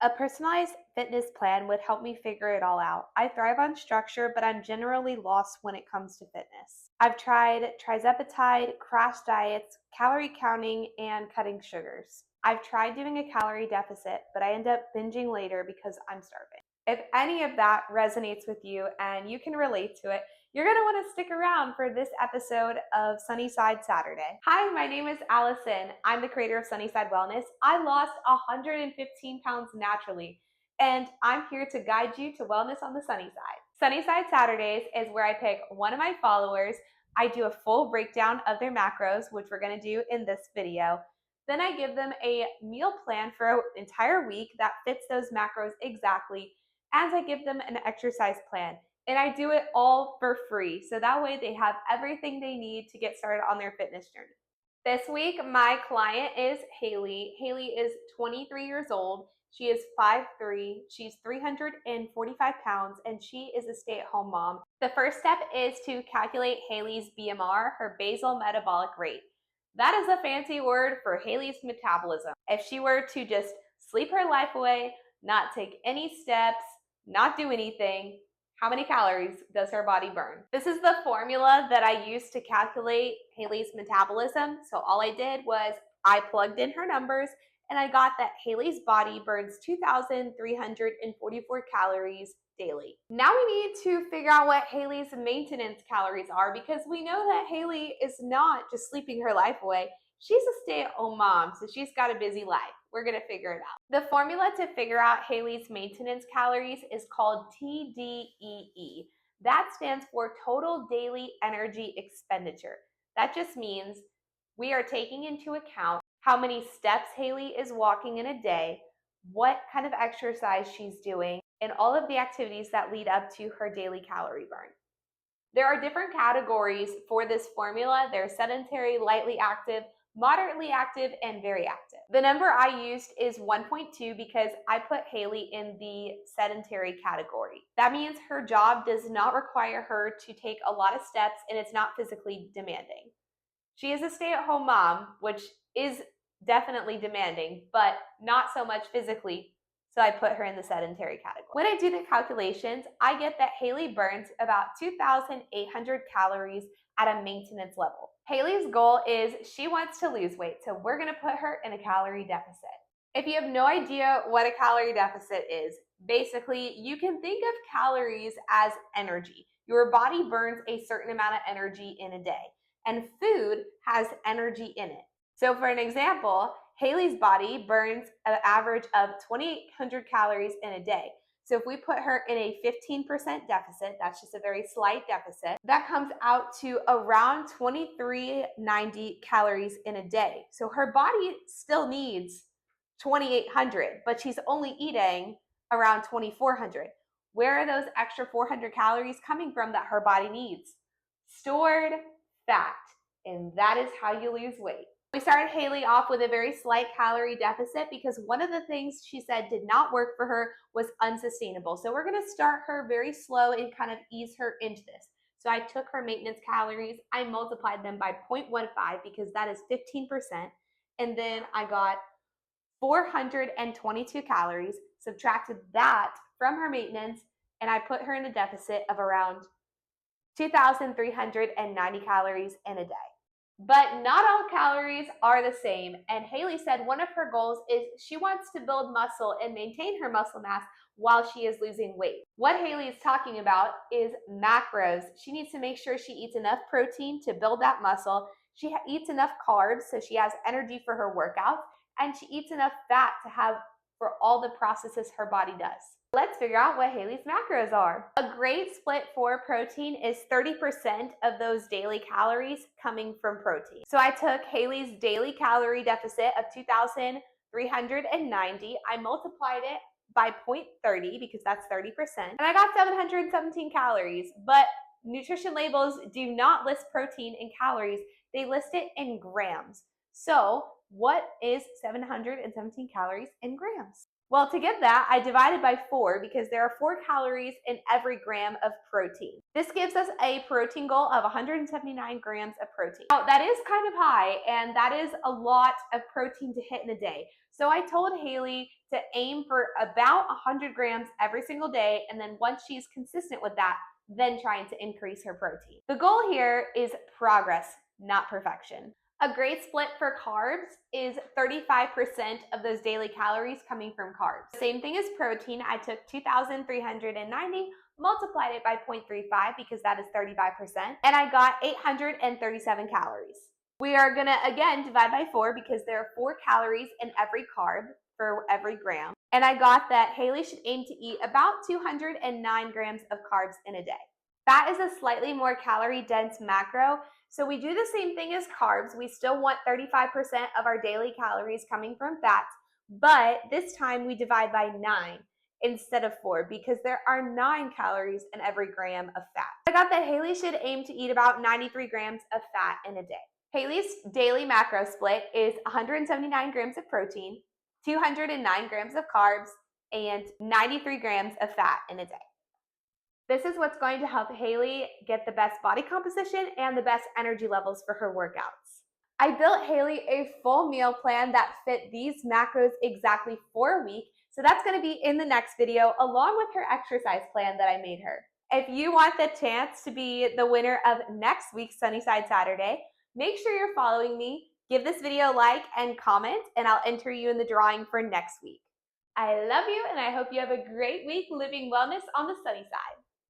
A personalized fitness plan would help me figure it all out. I thrive on structure, but I'm generally lost when it comes to fitness. I've tried trizepatide, crash diets, calorie counting, and cutting sugars. I've tried doing a calorie deficit, but I end up binging later because I'm starving. If any of that resonates with you and you can relate to it, you're going to want to stick around for this episode of Sunnyside Saturday. Hi, my name is Allison. I'm the creator of Sunnyside Wellness. I lost 115 pounds naturally, and I'm here to guide you to wellness on the sunny side. Sunnyside Saturdays is where I pick one of my followers. I do a full breakdown of their macros, which we're going to do in this video. Then I give them a meal plan for an entire week that fits those macros exactly, as I give them an exercise plan. And I do it all for free. So that way they have everything they need to get started on their fitness journey. This week, my client is Haley. Haley is 23 years old. She is 5'3". She's 345 pounds, and she is a stay-at-home mom. The first step is to calculate Haley's BMR, her basal metabolic rate. That is a fancy word for Haley's metabolism. If she were to just sleep her life away, not take any steps, not do anything, how many calories does her body burn? This is the formula that I used to calculate Haley's metabolism. So all I did was I plugged in her numbers and I got that Haley's body burns 2,344 calories daily. Now we need to figure out what Haley's maintenance calories are, because we know that Haley is not just sleeping her life away. She's a stay-at-home mom, so she's got a busy life. We're going to figure it out. The formula to figure out Haley's maintenance calories is called TDEE. That stands for Total Daily Energy Expenditure. That just means we are taking into account how many steps Haley is walking in a day, what kind of exercise she's doing, and all of the activities that lead up to her daily calorie burn. There are different categories for this formula. There's sedentary, lightly active, moderately active, and very active. The number I used is 1.2 because I put Haley in the sedentary category. That means her job does not require her to take a lot of steps and it's not physically demanding. She is a stay-at-home mom, which is definitely demanding, but not so much physically. So I put her in the sedentary category. When I do the calculations, I get that Haley burns about 2,800 calories at a maintenance level. Haley's goal is she wants to lose weight, so we're going to put her in a calorie deficit. If you have no idea what a calorie deficit is, basically you can think of calories as energy. Your body burns a certain amount of energy in a day, and food has energy in it. So for an example, Haley's body burns an average of 2,800 calories in a day. So if we put her in a 15% deficit, that's just a very slight deficit, that comes out to around 2,390 calories in a day. So her body still needs 2,800, but she's only eating around 2,400. Where are those extra 400 calories coming from that her body needs? Stored fat. And that is how you lose weight. We started Haley off with a very slight calorie deficit because one of the things she said did not work for her was unsustainable. So we're going to start her very slow and kind of ease her into this. So I took her maintenance calories, I multiplied them by 0.15 because that is 15%. And then I got 422 calories, subtracted that from her maintenance, and I put her in a deficit of around 2,390 calories in a day. But not all calories are the same, and Haley said one of her goals is she wants to build muscle and maintain her muscle mass while she is losing weight. What Haley is talking about is macros. She needs to make sure she eats enough protein to build that muscle. She eats enough carbs so she has energy for her workouts, and she eats enough fat to have for all the processes her body does. Let's figure out what Haley's macros are. A great split for protein is 30% of those daily calories coming from protein. So I took Haley's daily calorie deficit of 2,390. I multiplied it by 0.30 because that's 30%. And I got 717 calories. But nutrition labels do not list protein in calories. They list it in grams. So what is 717 calories in grams? Well, to get that, I divided by 4 because there are 4 calories in every gram of protein. This gives us a protein goal of 179 grams of protein. Now, that is kind of high, and that is a lot of protein to hit in a day. So I told Haley to aim for about 100 grams every single day, and then once she's consistent with that, then trying to increase her protein. The goal here is progress, not perfection. A great split for carbs is 35% of those daily calories coming from carbs. Same thing as protein. I took 2,390, multiplied it by 0.35 because that is 35%, and I got 837 calories. We are gonna, again, divide by 4 because there are 4 calories in every carb for every gram. And I got that Haley should aim to eat about 209 grams of carbs in a day. Fat is a slightly more calorie-dense macro, so we do the same thing as carbs. We still want 35% of our daily calories coming from fats, but this time we divide by 9 instead of 4 because there are 9 calories in every gram of fat. I got that Haley should aim to eat about 93 grams of fat in a day. Haley's daily macro split is 179 grams of protein, 209 grams of carbs, and 93 grams of fat in a day. This is what's going to help Haley get the best body composition and the best energy levels for her workouts. I built Haley a full meal plan that fit these macros exactly for a week, so that's going to be in the next video along with her exercise plan that I made her. If you want the chance to be the winner of next week's Sunnyside Saturday, make sure you're following me, give this video a like and comment, and I'll enter you in the drawing for next week. I love you, and I hope you have a great week living wellness on the sunny side.